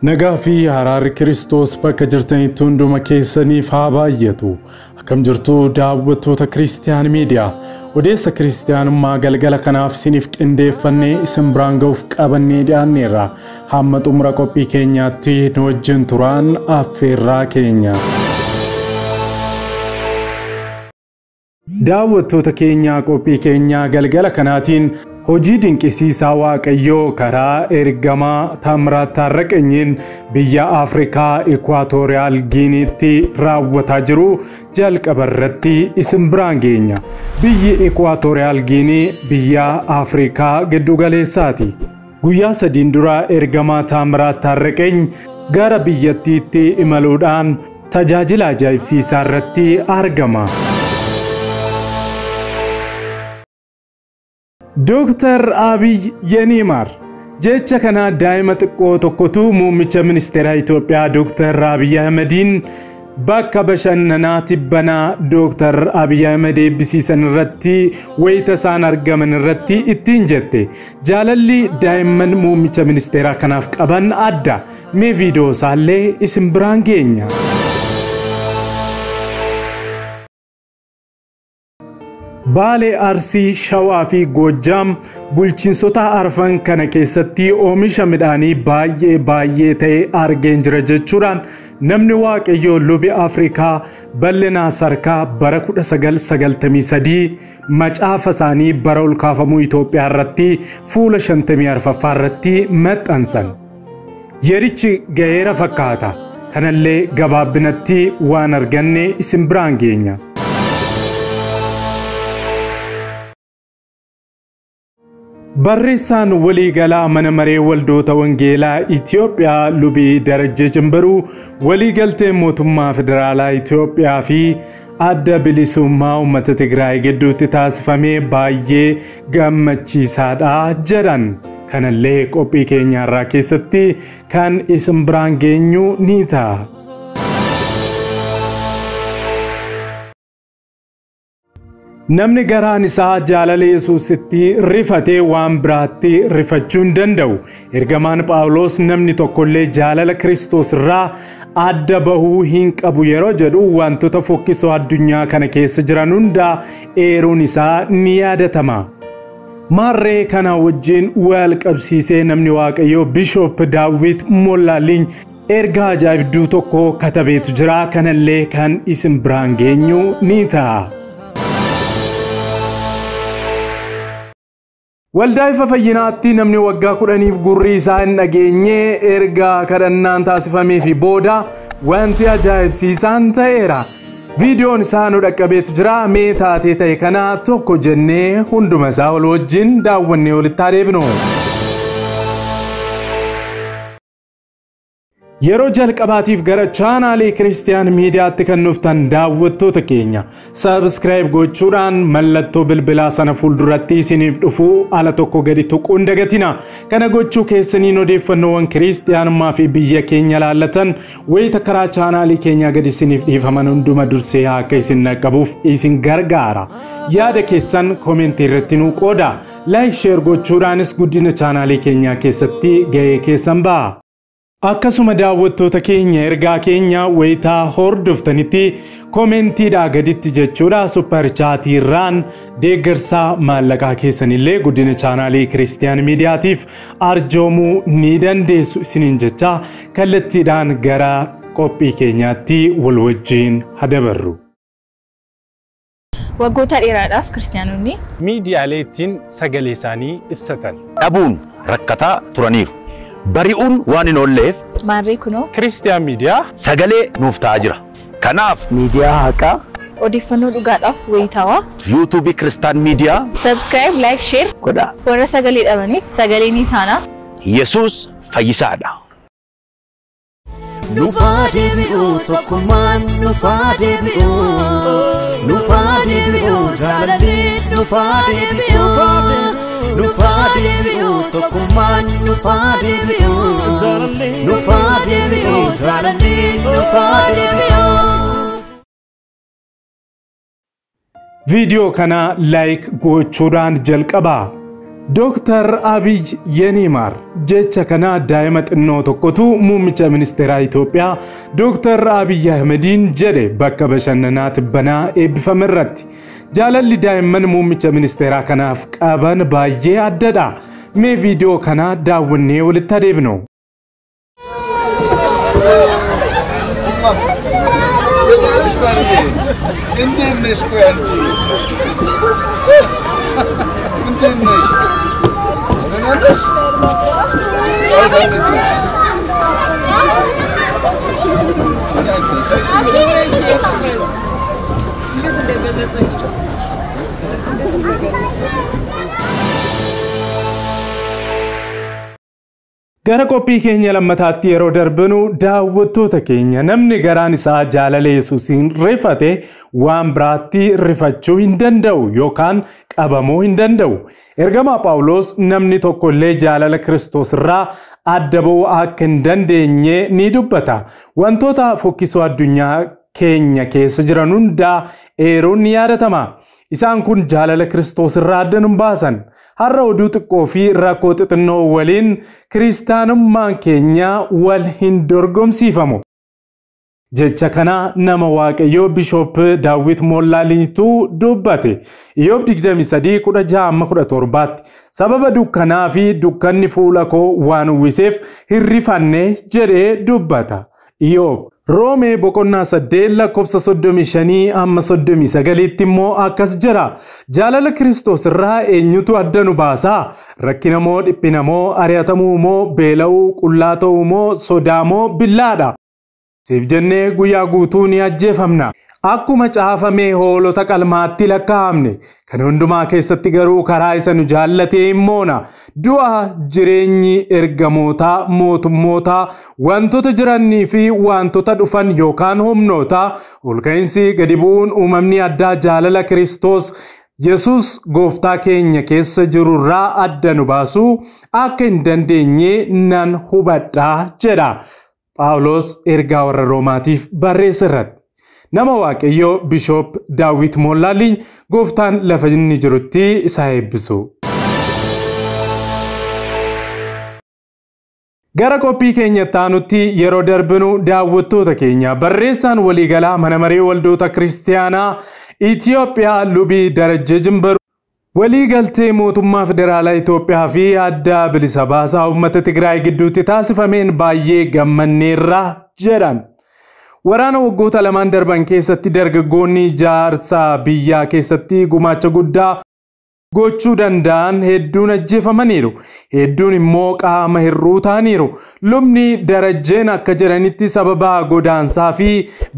Nagafi Harari Kristos bakka jirtanitti hunduma keessaniif haa baay'atu. Akkam jirtu daawwattoota Kiristiyaan Miidiyaa. Odeessa Kiristiyaanummaa galgala kanaaf isiniif qindeeffannee isin biraan ga'uuf qabannee dhiyaanneerra. Hamma xumura qophii keenyaatti nu wajjin turaan affeerraa keenya. Daawwattoota keenya qophii keenya galgala kanaatiin hojii dinqisiisaa Waaqayyoo karaa ergamaa Taamiraat Taarraqanyiin biyya Afrikaa Ikwaatooriyaal Giiniitti raawwataa jiru jalqaba irratti isin biraan geenya. Biyyi Ikwaatooriyaal Giinii biyya Afrikaa giddu galeessaati. Guyyaa sadiin dura ergamaa Taamiraat Taarraqany gara biyyattiitti imaluudhaan tajaajila ajaa'ibsiisaa irratti argama. Dr. Abiy Yenimar jecha kana daa'ima xiqqoo tokkotu muummicha ministeera Itoophiyaa Dr. Abiy Ahmedin bakka bashannanaa tibbanaa Dr. Abiy Ahmed eebbisiisan irratti wayita isaan argaman irratti ittiin jette. Jaalalli daa'imman muummicha ministeeraa kanaaf qaban adda. Mee viidiyoo isaallee isin biraan geenya. Baale Arsii Shawaa fi Goojjam bulchiinsota arfan kana keessatti oomisha midhaanii baay'ee ta'e argeen jira jechuudhaan namni Waaqayyoo lubi Afrikaa bal'inaa sarkaa bara 1993 macaafa isaanii bara ol kaafamuu Itoophiyaa irratti fuula 54ffaa irratti maxxansan. Yerichi ga'eera fakkaata. Kanallee gabaabinatti waan arganne isin biraan geenya. Barreessaan waliigalaa mana maree waldoota wangeelaa Itoophiyaa lubii Darajjee Jimbaruu waliigaltee mootummaa federaalaa Itoophiyaa fi adda bilisummaa uummata Tigraay gidduutti taasifamee baay'ee gammachiisaadha jedhan. Kanallee qophii keenya irraa keessatti kan isin biraan geenyu ni ta'a. Namni garaan isaa jaalala Yesuusitti rifatee waan biraatti rifachuu hin danda'u. Ergamaan Phaawulos namni tokkollee jaalala Kiristoos irraa adda bahuu hin qabu yeroo jedhu wantoota fokkisoo addunyaa kana keessa jiran hunda eeruun isaa ni yaadatama. Maarree kana wajjin wal qabsiisee namni Waaqayyoo Bishop Daawit Mollaalin ergaa ajaa'ibduu tokko katabeetu jira. Kanallee kan isin biraan geenyu ni ta'a. Waldaa Ifa Fayyinaatti namni waggaa 10 gurri isaa hin dhageenye ergaa kadhannaan taasifamee fi booda wanti ajaa'ibsiisaan ta'eera. Viidiyoon isaa nu dhaqqabeetu jira. Mee taatee ta'e kana tokko jennee hunduma isaa wal wajjin daawwannee walitti adeemnu. Yeroo jalqabaatiif gara chaanaalii Kiristiyaan Miidiyaatti kan dhuftan daawwattoota keenya subscribe gochuudhaan mallattoo bilbilaa sana fuulduratti isiniif dhufu ala tokko gadi tuquu hin dagatina. Kana gochuu keessaniin odeeffannoowwan Kiristiyaanummaa fi biyya keenya laallatan wayita karaa chaanaalii keenya gadi isiniif dhiifaman hunduma dursee akka isin dhaqqabuuf isin gargaara. Yaada keessan koomentii irratti nu qooda. Like share gochuudhaanis guddina chaanaalii keenyaa keessatti gahee keessan ba'a. Akkasuma daawwattoota keenya ergaa keenya wayitaa hordoftanitti koomentiidhaa gaditti jechuudha super chaatii irraan deeggarsa maallaqaa keessanillee guddina chaanaalii Kiristiyaan Miidiyaatiif arjoomuu ni dandeessu isiniin jecha kallattiidhaan gara qophii keenyaatti wal wajjin hadabarru. Waggoota dheeraadhaaf Kiristiyaanonni miidiyaaleettiin sagalee isaanii ibsatan dhabuun rakkataa turaniiru. Bari'uun waan hin oolleef maarree kunoo Kiristiyaan Miidiyaa sagalee nuuf ta'aa jira. Kanaaf miidiyaa haqaa odeeffannoo dhugaadhaaf wayitaawaa YouTube Kiristiyaan Miidiyaa subscribe like share godha. warra sagalee dhabaniif sagalee ni taana. Yesuus fayyisaadha. Nufaa deebi'uu tokkummaan nufaa deebi'uu nufaa deebi'uu jaalallee nufaa deebi'uu nufaa deebi'uu tokkummaan nufaa deebi'uu nufaa deebi'uu jaalallee nufaa deebi'uu. Video kana like gochuudhaan jalqabaa. Dr. Abiy Yenimar jecha kana daa'ima xinnoo tokkotu muummicha ministeera Itoophiyaa Dr. Abiy Ahmedin jedhe bakka bashannanaa Tibbanaa eebbifame irratti. Jaalalli daa'imman muummicha ministeera kanaaf qaban baay'ee addadha. Mee viidiyoo kana daawwannee walitti adeemnu. Gara qophii keenya lammataatti yeroo darbinu daawwattoota keenya namni garaan isaa jaalala Yesuusiin rifate waan biraatti rifachuu hin danda'u yookaan qabamuu hin danda'u. Ergamaa Phaawulos namni tokko illee jaalala Kiristoos irraa adda ba'uu akka hin dandeenye ni dubbata. Wantoota fokkisoo addunyaa keenya keessa jiran hundaa eeruun ni yaadatama. Isaan kun jaalala Kiristoos irraa adda nu baasan. Har'a oduu xiqqoo fi rakkoo xixinnoo waliin kiristaanummaan keenya wal hin dorgomsiifamu. Jecha kana nama Waaqayyoo Bishop Daawit Mollaaliitu dubbate. Iyyoob 23:16-17 sababa dukkanaa fi dukkanni fuula koo waan uwwiseef hirrifanne jedhee dubbata. Iyyoob Roomee boqonnaa 8:35-39 immoo akkas jira. Jaalala Kiristoos irraa eenyutu adda nu baasa? Rakkina moo dhiphina moo ari'atamuu moo beela'uu qullaa ta'uu moo sodaa moo billaadha? Siif jennee guyyaa guutuu ni ajjeefamna. Akkuma caafamee hoolota qalmaatti lakkaa'amne. Kan hundumaa keessatti garuu karaa isa nu jaallatee immoona. Du'a jireenyi ergamootaa mootummootaa wantoota jiranii fi wantoota dhufan yookaan humnoota olka'iinsi gadi bu'uun uumamni addaa jaalala Kiristoos Yesuus gooftaa keenya keessa jirurraa adda nu baasuu akka hin dandeenye nan hubadhaa jedha. Phaawulos ergaa warra Roomaatiif barreesse irratti. Nama Waaqayyoo Bishop Daawit Mollaaliin gooftaan lafa inni jirutti isa eebbisu. Gara qophii keenya taanutti yeroo darbinu daawwattoota keenya barreessaan waliigalaa mana maree waldoota kiristaanaa Itoophiyaa Lubii Darajjee Jimbaru waliigaltee mootummaa federaalaa Itoophiyaa fi adda bilisa baasaa uummata Tigraay gidduutti taasifameen baay'ee gammanneerra jedhan. Waraana waggoota lamaan darban keessatti dargaggoonni jaarsa biyyaa keessatti gumaacha guddaa gochuu danda'an hedduun ajjeefamaniiru. Hedduun immoo qaama hir'uu ta'aniiru. Lubni Darajjeen akka jiranitti sababa godaansaa fi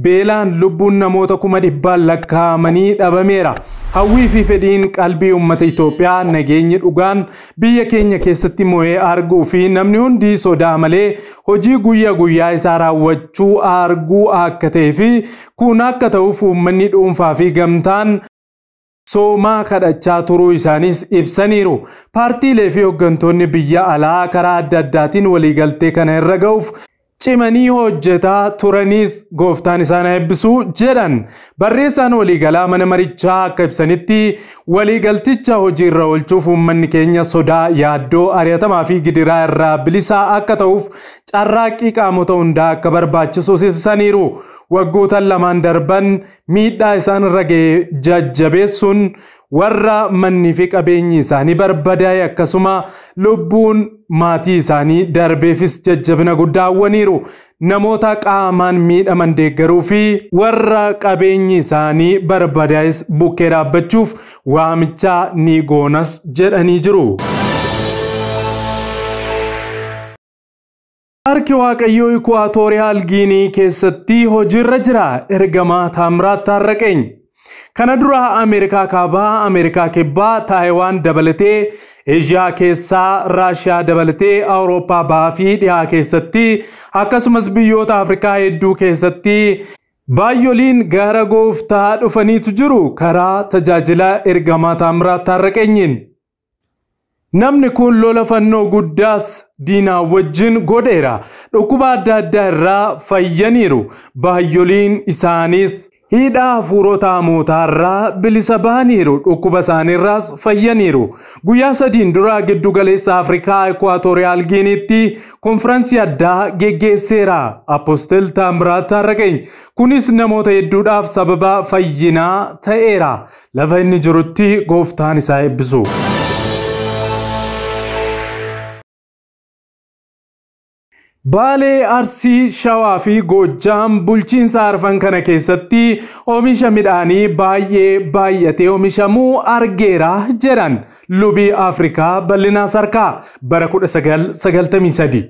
beelaan lubbuun namoota 100,000 lakkaa'amanii dhabameera. Hawwii fi fedhiin qalbii uummata Itoophiyaa nageenyi dhugaan biyya keenya keessatti mo'ee arguu fi namni hundi sodaa malee hojii guyyaa guyyaa isaa raawwachuu arguu akka ta'ee fi kun akka ta'uuf uummanni dhuunfaa fi gamtaan soomaa kadhachaa turuu isaanis ibsaniiru. Paartiilee fi hooggantoonni biyya alaa karaa adda addaatiin waliigaltee kana irra ga'uuf cimanii hojjetaa turanis gooftaan isaan eebbisuu jedhan. Barreessaan waliigalaa mana marichaa akka ibsanitti waliigalticha hojiirra oolchuuf uummanni keenya sodaa yaaddoo ari'atamaa fi gidiraa irraa bilisaa akka ta'uuf carraaqqii qaamota hundaa akka barbaachisu ibsaniiru. Waggoota lamaan darban miidhaa isaan irra ga'e jajjabeessuun warra manni fi qabeenyi isaanii barbadaa'e akkasuma lubbuun maatii isaanii darbeefis jajjabina guddaa hawwaniiru. Namoota qaamaan miidhaman deeggaruu fi warra qabeenyi isaanii barbadaa'es bukkee dhaabbachuuf waamicha ni goonas jedhanii jiru. Harki Waaqayyoo Ikwaatooriyaal Giinii keessatti hojiirra jira. Ergamaa Taamiraat Taarraqeeny. Kana dura Ameerikaa kaabaa, Ameerikaa kibbaa, Taayiwaan dabalatee, Eeshiyaa keessaa, Raashiyaa dabalatee, Awurooppaa bahaa fi dhihaa keessatti akkasumas biyyoota Afrikaa hedduu keessatti baay'oliin gara gooftaa dhufaniitu jiru karaa tajaajila ergamaa Taamiraat Taarraqeenyiin. Namni kun lola fannoo guddaas diinaa wajjin godheera. Dhukkuba adda addaa irraa fayyaniiru. Baay'oliin isaanis Hidhaa hafuurota mootarraa bilisa baaniiru dhukkuba isaaniirraas fayyaniiru. Guyyaa sadiin dura giddu galeessa Afrikaa Ekwaatooriyaal Giiniitti konfiraansii addaa geggeesseera. Apostel Taamiraat Taarraqany kunis namoota hedduudhaaf sababa fayyinaa ta'eera. Lafa inni jirutti gooftaan isaa eebbisu. Baalee, Arsii, Shawaa fi Goojjam bulchiinsa arfan kana keessatti oomisha midhaanii baay'atee oomishamuu argeera jedhan lubii Afrikaa bal'inaa sarkaa bara 1993.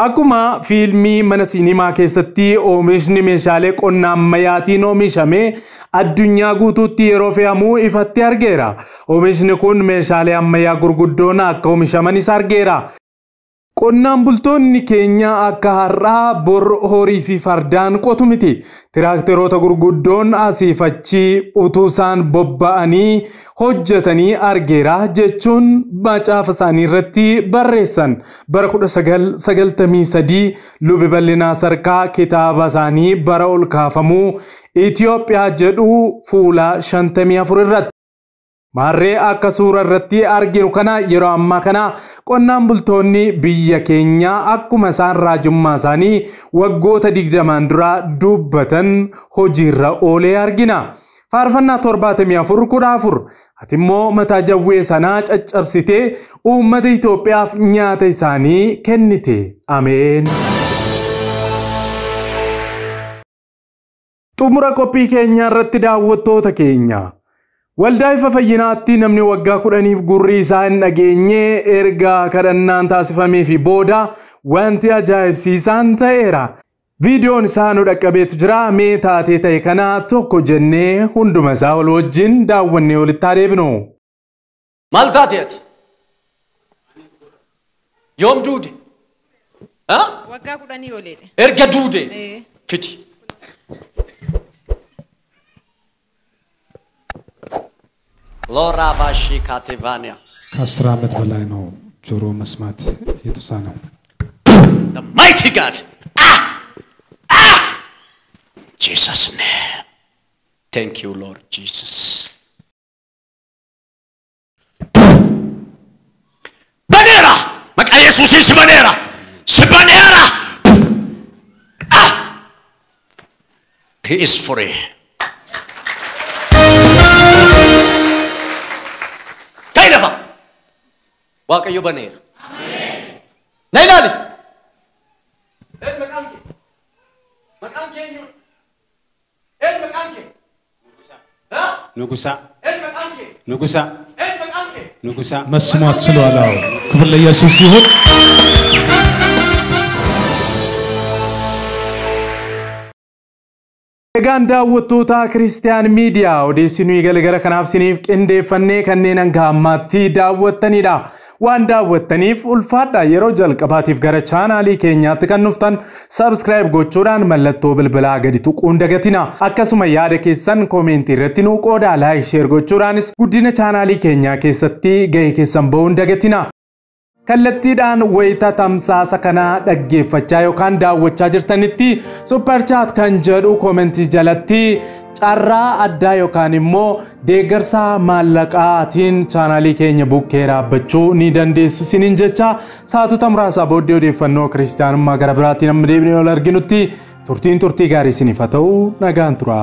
Akkuma fiilmii mana sinimaa keessatti oomishni meeshaalee qonnaa ammayyaatiin oomishame addunyaa guutuutti yeroo fe'amuu ifatti argeera. Oomishni kun meeshaalee ammayyaa gurguddoon akka oomishamanis argeera. Qonnaan bultoonni keenya akka har'aa bor horii fi fardaan qotu miti. Tiraakteroota gurguddoon asiif achi utuu isaan bobba'anii hojjetanii argeera jechuun macaafa isaanii irratti barreessan. Bara 1993 lubi bal'inaa sarkaa kitaaba isaanii bara ol kaafamuu Itoophiyaa jedhu fuula 54 irratti. Maarree akka suura irratti arginu kana yeroo ammaa kana qonnaan bultoonni biyya keenya akkuma isaan raajummaa isaanii waggoota 20 dura dubbatan hojiirra oolee argina. Faarfannaa 74:14 ati immoo mataa jawwee sanaa caccabsitee uummata Itoophiyaaf nyaata isaanii kennite. Ameen. Xumura qophii keenya irratti daawwattoota keenya. Waldaa ifa fayyinaatti namni waggaa 10f gurri isaa hin dhageenye erga kadhannaan taasifamee fi booda wanti ajaa'ibsiisaan ta'eera. Viidiyoon isaa nu dhaqqabeetu jira. Mee taatee ta'e kana tokko jennee hunduma isaa wal wajjin daawwannee walitti adeemnu. Maal taatee ati? Yoom duude? Waggaa 10 oleedha. Erga duude? Fiti. Lora Bashi Katevania. ከ10 ዓመት በላይ ነው ጆሮ መስማት የተሳነው። The mighty God. Jesus name. Thank you Lord Jesus. Banera. Maka Jesus is banera. Banera. He is free. Waka yo baneera. Amen. Na ilaali. Maqaan kee. Maqaan kee eenyu? Maqaan kee. ንጉሳ መቃን kee. ንጉሳ መቃን kee. ንጉሳ መስማት ችሏል። ክብር ለኢየሱስ ይሁን። Egaan daawwattoota Kiristiyaan Miidiyaa odeessinuu galgala kanaaf siniif qindeeffannee kanneen hanga ammaatti daawwattanidha. Waan daawwattaniif ulfaadha. Yeroo jalqabaatiif gara chaanaalii keenyaatti kan dhuftan subscribe gochuudhaan mallattoo bilbilaa gadi tuquun dagatina. Akkasuma yaada keessan koomentii irratti nuu qoodaa like share gochuudhaanis guddina chaanaalii keenyaa keessatti gahee keessan ba'uun dagatina. kallattiidhaan wayita tamsaasa kana dhaggeeffachaa yookaan daawwachaa jirtanitti super chat kan jedhu komentii jalatti carraa addaa yookaan immoo deeggarsa maallaqaatiin chaanaalii keenya bukkee dhaabbachuu ni dandeessu sinin jecha saatota muraasa booddee odeeffannoo kiristaanummaa gara biraatiin amma deebinee ol arginutti turtiin turtii gaarii siniif haa ta'u nagaan tura.